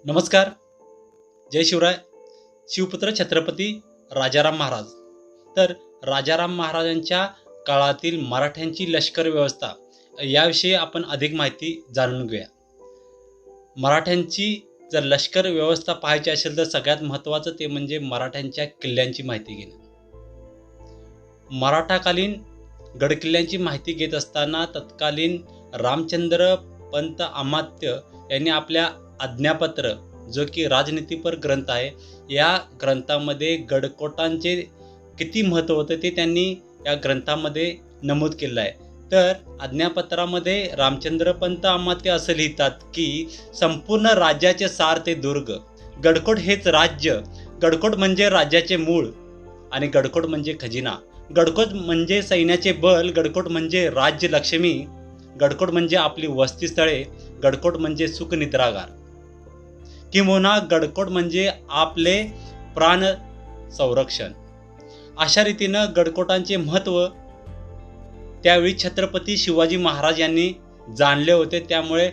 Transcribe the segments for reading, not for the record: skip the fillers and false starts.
नमस्कार. जय शिवराय. शिवपुत्र छत्रपती राजाराम महाराज. तर राजाराम महाराजांच्या काळातील मराठ्यांची लष्कर व्यवस्था याविषयी आपण अधिक माहिती जाणून घेऊया. मराठ्यांची जर लष्कर व्यवस्था पाहायची असेल तर सगळ्यात महत्त्वाचं ते म्हणजे मराठ्यांच्या किल्ल्यांची माहिती घेणं. मराठाकालीन गडकिल्ल्यांची माहिती घेत असताना तत्कालीन रामचंद्र पंत अमात्य यांनी आपल्या आज्ञापत्र, जो की राजनीतीपर ग्रंथ आहे, या ग्रंथामध्ये गडकोटांचे किती महत्त्व होतं ते त्यांनी या ग्रंथामध्ये नमूद केलं आहे. तर आज्ञापत्रामध्ये रामचंद्र पंत अमात्य असं लिहितात की संपूर्ण राज्याचे सार ते दुर्ग, गडकोट हेच राज्य, गडकोट म्हणजे राज्याचे मूळ आणि गडकोट म्हणजे खजिना, गडकोट म्हणजे सैन्याचे बल, गडकोट म्हणजे राज्य लक्ष्मी, गडकोट म्हणजे आपली वस्तीस्थळे, गडकोट म्हणजे सुखनिद्रागार, किंबहुना गडकोट म्हणजे आपले प्राण संरक्षण. अशा रीतीनं गडकोटांचे महत्त्व त्यावेळी छत्रपती शिवाजी महाराज यांनी जाणले होते. त्यामुळे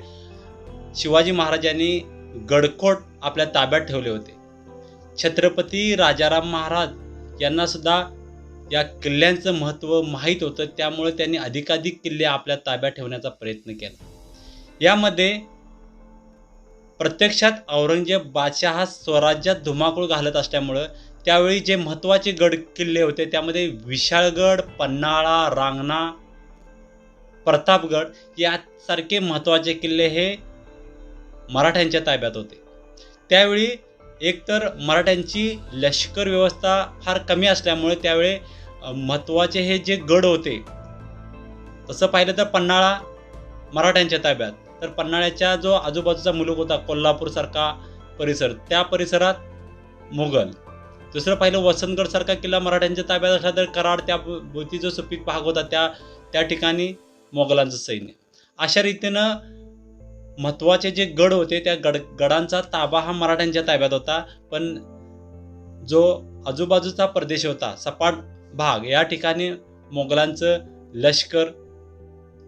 शिवाजी महाराजांनी गडकोट आपल्या ताब्यात ठेवले होते. छत्रपती राजाराम महाराज यांना सुद्धा या किल्ल्यांचं महत्त्व माहीत होतं. त्यामुळे त्यांनी अधिकाधिक किल्ले आपल्या ताब्यात ठेवण्याचा प्रयत्न केला. यामध्ये प्रत्यक्षात औरंगजेब बादशाह हा स्वराज्यात धुमाकूळ घालत असल्यामुळं त्यावेळी जे महत्त्वाचे गड किल्ले होते त्यामध्ये विशाळगड, पन्हाळा, रांगणा, प्रतापगड यासारखे महत्त्वाचे किल्ले हे मराठ्यांच्या ताब्यात होते. त्यावेळी एकतर मराठ्यांची लष्कर व्यवस्था फार कमी असल्यामुळे त्यावेळी महत्त्वाचे हे जे गड होते, तसं पाहिलं तर पन्हाळा मराठ्यांच्या ताब्यात, तर पन्हाळ्याच्या जो आजूबाजूचा मुलूक होता कोल्हापूरसारखा परिसर, त्या परिसरात मुघल. दुसरं पाहिलं वसंतगडसारखा किल्ला मराठ्यांच्या ताब्यात असला तर कराड त्या भोवती जो सुपीक भाग होता त्या ठिकाणी मोगलांचं सैन्य. अशा रीतीनं महत्त्वाचे जे गड होते त्या गडांचा ताबा हा मराठ्यांच्या ताब्यात होता. पण जो आजूबाजूचा प्रदेश होता, सपाट भाग, या ठिकाणी मोगलांचं लष्कर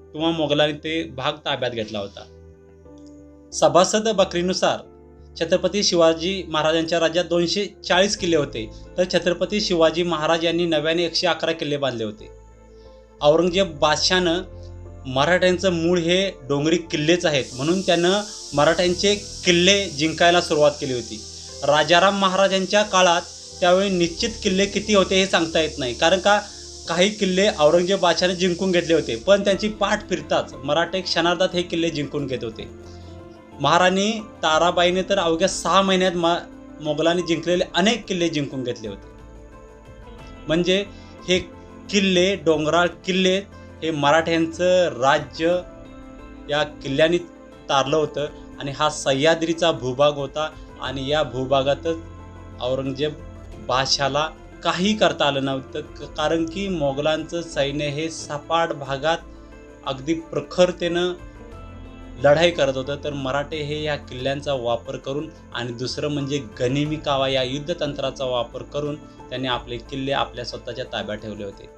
किंवा मोगलांनी ते भाग ताब्यात घेतला होता. सभासद बकरीनुसार छत्रपती शिवाजी महाराजांच्या राज्यात 240 किल्ले होते, तर छत्रपती शिवाजी महाराज यांनी नव्याने 111 किल्ले बांधले होते. औरंगजेब बादशाहनं मराठ्यांचं मूळ हे डोंगरी किल्लेच आहेत म्हणून त्यानं मराठ्यांचे किल्ले जिंकायला सुरुवात केली होती. राजाराम महाराजांच्या काळात त्यावेळी निश्चित किल्ले किती होते हे सांगता येत नाही, कारण का काही किल्ले औरंगजेब बादशाहने जिंकून घेतले होते, पण त्यांची पाठ फिरताच मराठे क्षणार्धात हे किल्ले जिंकून घेत होते. महाराणी ताराबाईने तर अवघ्या 6 महिन्यात मोगलांनी जिंकलेले अनेक किल्ले जिंकून घेतले होते. म्हणजे हे किल्ले, डोंगराळ किल्ले, हे मराठ्यांचं राज्य या किल्ल्यांनी तारलं होतं आणि हा सह्याद्रीचा भूभाग होता आणि या भूभागातच औरंगजेब बादशाहला काही करता आलं नव्हतं, कारण की मोगलांचं सैन्य हे सपाट भागात अगदी प्रखरतेनं लढाई करत होतं. तर मराठे हे या किल्ल्यांचा वापर करून आणि दुसरं म्हणजे गनिमी कावा या युद्धतंत्राचा वापर करून त्यांनी आपले किल्ले आपल्या स्वतःच्या ताब्यात ठेवले होते.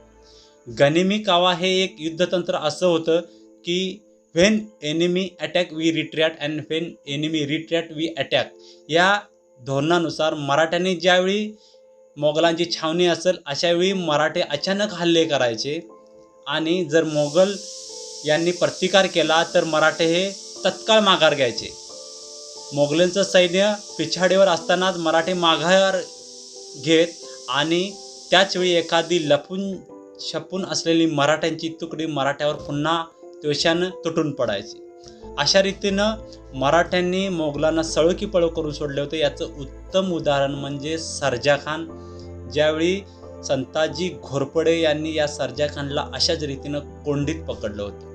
गनिमी कावा हे एक युद्धतंत्र असं होतं की when enemy attack we retreat and when enemy retreat we attack, या धोरणानुसार मराठ्यांनी ज्यावेळी मोगलांची छावणी असेल अशावेळी मराठे अचानक हल्ले करायचे आणि जर मोगल यांनी प्रतिकार केला तर मराठे हे तत्काळ माघार घ्यायचे. मोगलांचं सैन्य पिछाडीवर असतानाच मराठे माघार घेत आणि त्याचवेळी एखादी लपून छपून असलेली मराठ्यांची तुकडी मराठ्यावर पुन्हा त्वेषानं तुटून पडायची. अशा रीतीनं मराठ्यांनी मोगलांना सळो की पळो करून सोडले होते. याचं उत्तम उदाहरण म्हणजे सर्जाखान. ज्यावेळी संताजी घोरपडे यांनी या सर्जाखानला अशाच रीतीनं कोंडीत पकडलं होतं.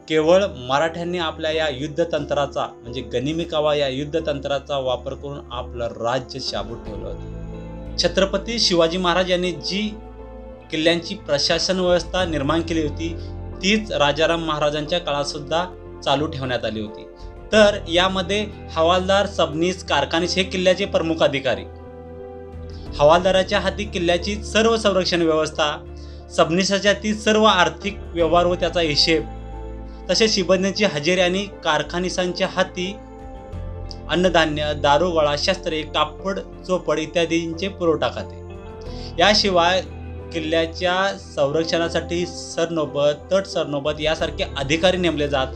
केवळ मराठ्यांनी आपल्या या युद्धतंत्राचा म्हणजे गनिमी कावा या युद्धतंत्राचा वापर करून आपलं राज्य शाबूत ठेवलं होतं. छत्रपती शिवाजी महाराज यांनी जी किल्ल्यांची प्रशासन व्यवस्था निर्माण केली होती तीच राजाराम महाराजांच्या काळात सुद्धा चालू ठेवण्यात आली होती. तर यामध्ये हवालदार, सबनीस, कारखानीस हे किल्ल्याचे प्रमुख अधिकारी. हवालदाराच्या हाती किल्ल्याची सर्व संरक्षण व्यवस्था, सबनीसाच्या हाती सर्व आर्थिक व्यवहार व त्याचा हिशेब, तसेच शिबंदीची हजेरी आणि कारखानिसांच्या हाती अन्नधान्य, दारुगोळा, शस्त्रे, कापड, चोपड इत्यादींचे पुरवठा खाते. याशिवाय किल्ल्याच्या संरक्षणासाठी सरनौबत, तट सरनौबत यासारखे अधिकारी नेमले जात.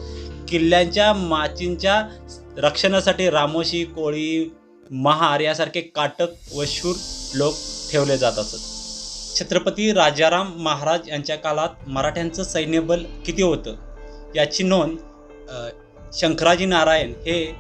किल्ल्यांच्या माचींच्या रक्षणासाठी रामोशी, कोळी, महार यासारखे काटक व शूर लोक ठेवले जात असत. छत्रपती राजाराम महाराज यांच्या काळात मराठ्यांचं सैन्यबल किती होतं याची नोंद शंकराजी नारायण हे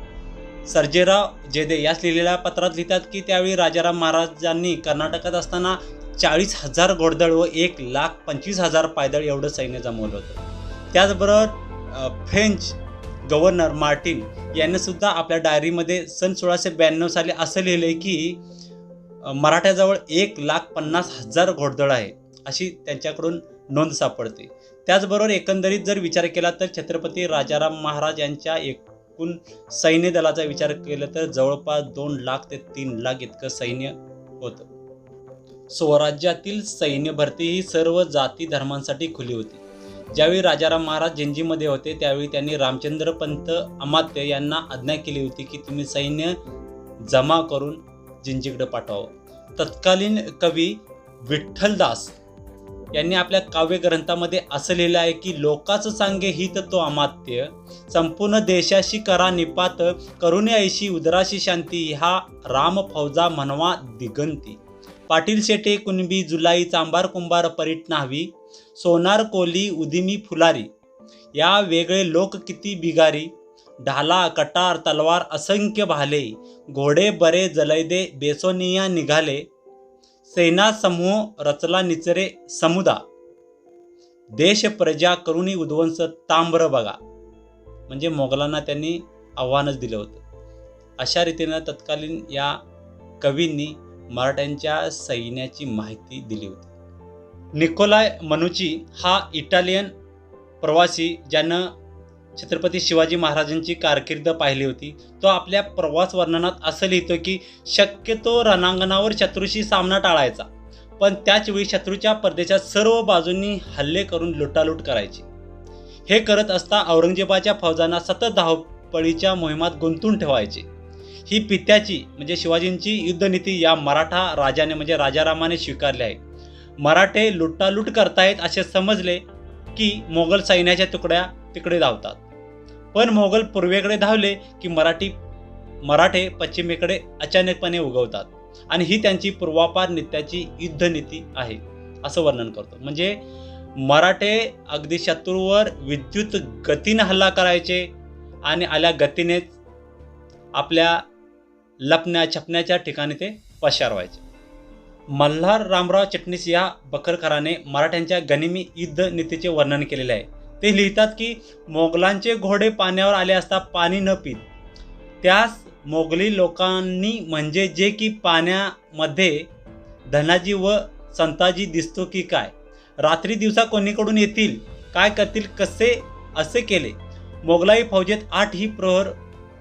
सर्जेराव जेदे यास लिहिलेल्या पत्रात लिहितात की त्यावेळी राजाराम महाराजांनी कर्नाटकात असताना 40,000 घोडदळ व 1,25,000 पायदळ एवढं सैन्य जमवलं होतं. त्याचबरोबर फ्रेंच गव्हर्नर मार्टिन यांनी सुद्धा आपल्या डायरीमध्ये सन 1692 साली असं लिहिलंय की मराठ्याजवळ 1,50,000 घोडदळ आहे अशी त्यांच्याकडून नोंद सापडते. त्याचबरोबर एकंदरीत जर विचार केला तर छत्रपती राजाराम महाराज यांच्या एकूण सैन्य दलाचा विचार केला तर जवळपास 2 लाख ते 3 लाख इतकं सैन्य होतं. स्वराज्यातील सैन्य भरती ही सर्व जाती धर्मांसाठी खुली होती. ज्यावेळी राजाराम महाराज जिंजीमध्ये होते त्यावेळी त्यांनी रामचंद्र पंत अमात्य यांना आज्ञा केली होती की तुम्ही सैन्य जमा करून जिंजीकडे पाठवावं. तत्कालीन कवी विठ्ठलदास यांनी आपल्या काव्यग्रंथामध्ये असं लिहिलं आहे की लोकाच सांगे हित तो अमात्य, संपूर्ण देशाशी करा निपात, करुणे ऐशी उदराशी शांती, हा राम फौजा म्हणवा दिगंती. पाटील शेटे कुणबी जुलाई चांबार कुंभार परीट न्हावी, सोनार कोली उदिमी फुलारी, या वेगळे लोक किती बिगारी, ढाला कटार तलवार असंख्य भाले, घोडे बरे जलैदे बेसोनिया निघाले, सेना समूह रचला निचरे समुदा, देश प्रजा करुणी उद्वंस ताम्र बघा. म्हणजे मोगलांना त्यांनी आव्हानच दिलं होतं. अशा रीतीनं तत्कालीन या कवींनी मराठ्यांच्या सैन्याची माहिती दिली होती. निकोलाय मनुची हा इटालियन प्रवासी ज्यानं छत्रपती शिवाजी महाराजांची कारकीर्द पाहिली होती, तो आपल्या प्रवास वर्णनात असं लिहितो की शक्यतो रणांगणावर शत्रूशी सामना टाळायचा, पण त्याच वेळी शत्रूच्या परदेशात सर्व बाजूंनी हल्ले करून लुटालूट करायची. हे करत असता औरंगजेबाच्या फौजांना सतत धावपळीच्या मोहिमात गुंतून ठेवायचे. ही पित्याची म्हणजे शिवाजींची युद्धनीती या मराठा राजाने म्हणजे राजारामाने स्वीकारली आहे. मराठे लुटालूट करतायत असे समजले की मोगल सैन्याच्या तुकड्या तिकडे धावतात, पण मोगल पूर्वेकडे धावले की मराठे पश्चिमेकडे अचानकपणे उगवतात आणि ही त्यांची पूर्वापार नित्याची युद्धनीती आहे असं वर्णन करतो. म्हणजे मराठे अगदी शत्रूवर विद्युत गतीने हल्ला करायचे आणि आल्या गतीनेच आपल्या लपण्या छपण्याच्या ठिकाणी ते पसारवायचे. मल्हार रामराव चिटणीस या बखरखराने मराठ्यांच्या गनिमी युद्ध नीतीचे वर्णन केलेले आहे. ते लिहितात की मोगलांचे घोडे पाण्यावर आले असता पाणी न पीत, त्यास मोगली लोकांनी म्हणजे जे की पाण्यामध्ये धनाजी व संताजी दिसतो की काय, रात्री दिवसा कोणीकडून येतील, काय करतील, कसे असे केले. मोगलाई फौजेत 8 ही प्रहर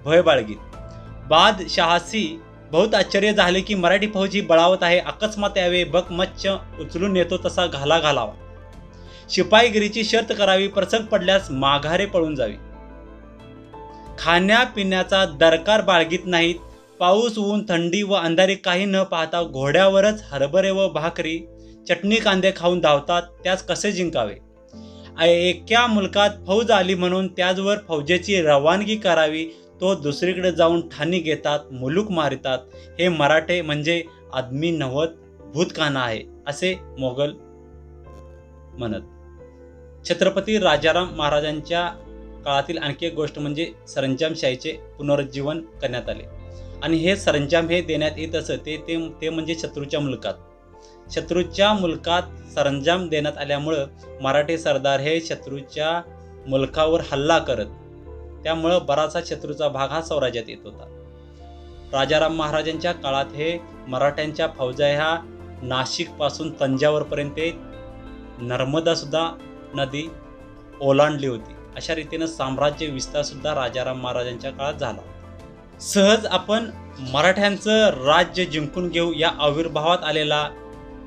भय बाळगीत. बादशहासी बहुत आश्चर्य झाले की मराठी फौज ही बळावत आहे, अकस्मात यावे, बक मच्छ उचलून येतो तसा घालावा. शिपाईगिरीची शर्त करावी, प्रसंग पडल्यास माघारे पळून जावी. खाण्यापिण्याचा दरकार बाळगीत नाहीत. पाऊस ऊन थंडी व अंधारी काही न पाहता घोड्यावरच हरभरे व भाकरी चटणी कांदे खाऊन धावतात. त्यास कसे जिंकावे. एका मुलकात फौज आली म्हणून त्याचवर फौजेची रवानगी करावी, तो दुसरीकडे जाऊन ठाणी घेतात, मुलूक मारितात. हे मराठे म्हणजे आदमी नव्हत भूतकाना आहे असे मोगल म्हणत. छत्रपती राजाराम महाराजांच्या काळातील आणखी एक गोष्ट म्हणजे सरंजामशाहीचे पुनरुज्जीवन करण्यात आले आणि हे सरंजाम हे देण्यात येत असं ते म्हणजे शत्रूच्या मुलकात सरंजाम देण्यात आल्यामुळं मराठी सरदार हे शत्रूच्या मुलकावर हल्ला करत, त्यामुळं बराचसा शत्रूचा भाग हा स्वराज्यात येत होता. राजाराम महाराजांच्या काळात हे मराठ्यांच्या फौजा ह्या नाशिकपासून तंजावरपर्यंत नर्मदा सुद्धा नदी ओलांडली होती. अशा रीतीनं साम्राज्य विस्तार सुद्धा राजाराम महाराजांच्या काळात झाला. सहज आपण मराठ्यांचं राज्य जिंकून घेऊ या आविर्भावात आलेला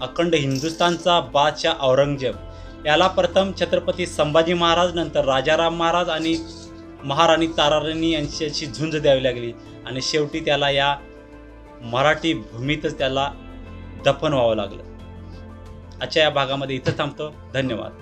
अखंड हिंदुस्थानचा बादशाह औरंगजेब याला प्रथम छत्रपती संभाजी महाराज, नंतर राजाराम महाराज आणि महाराणी ताराराणी यांच्याशी झुंज द्यावी लागली आणि शेवटी त्याला या मराठी भूमीतच त्याला दफन व्हावं लागलं. आजच्या या भागामध्ये इथं थांबतो. धन्यवाद.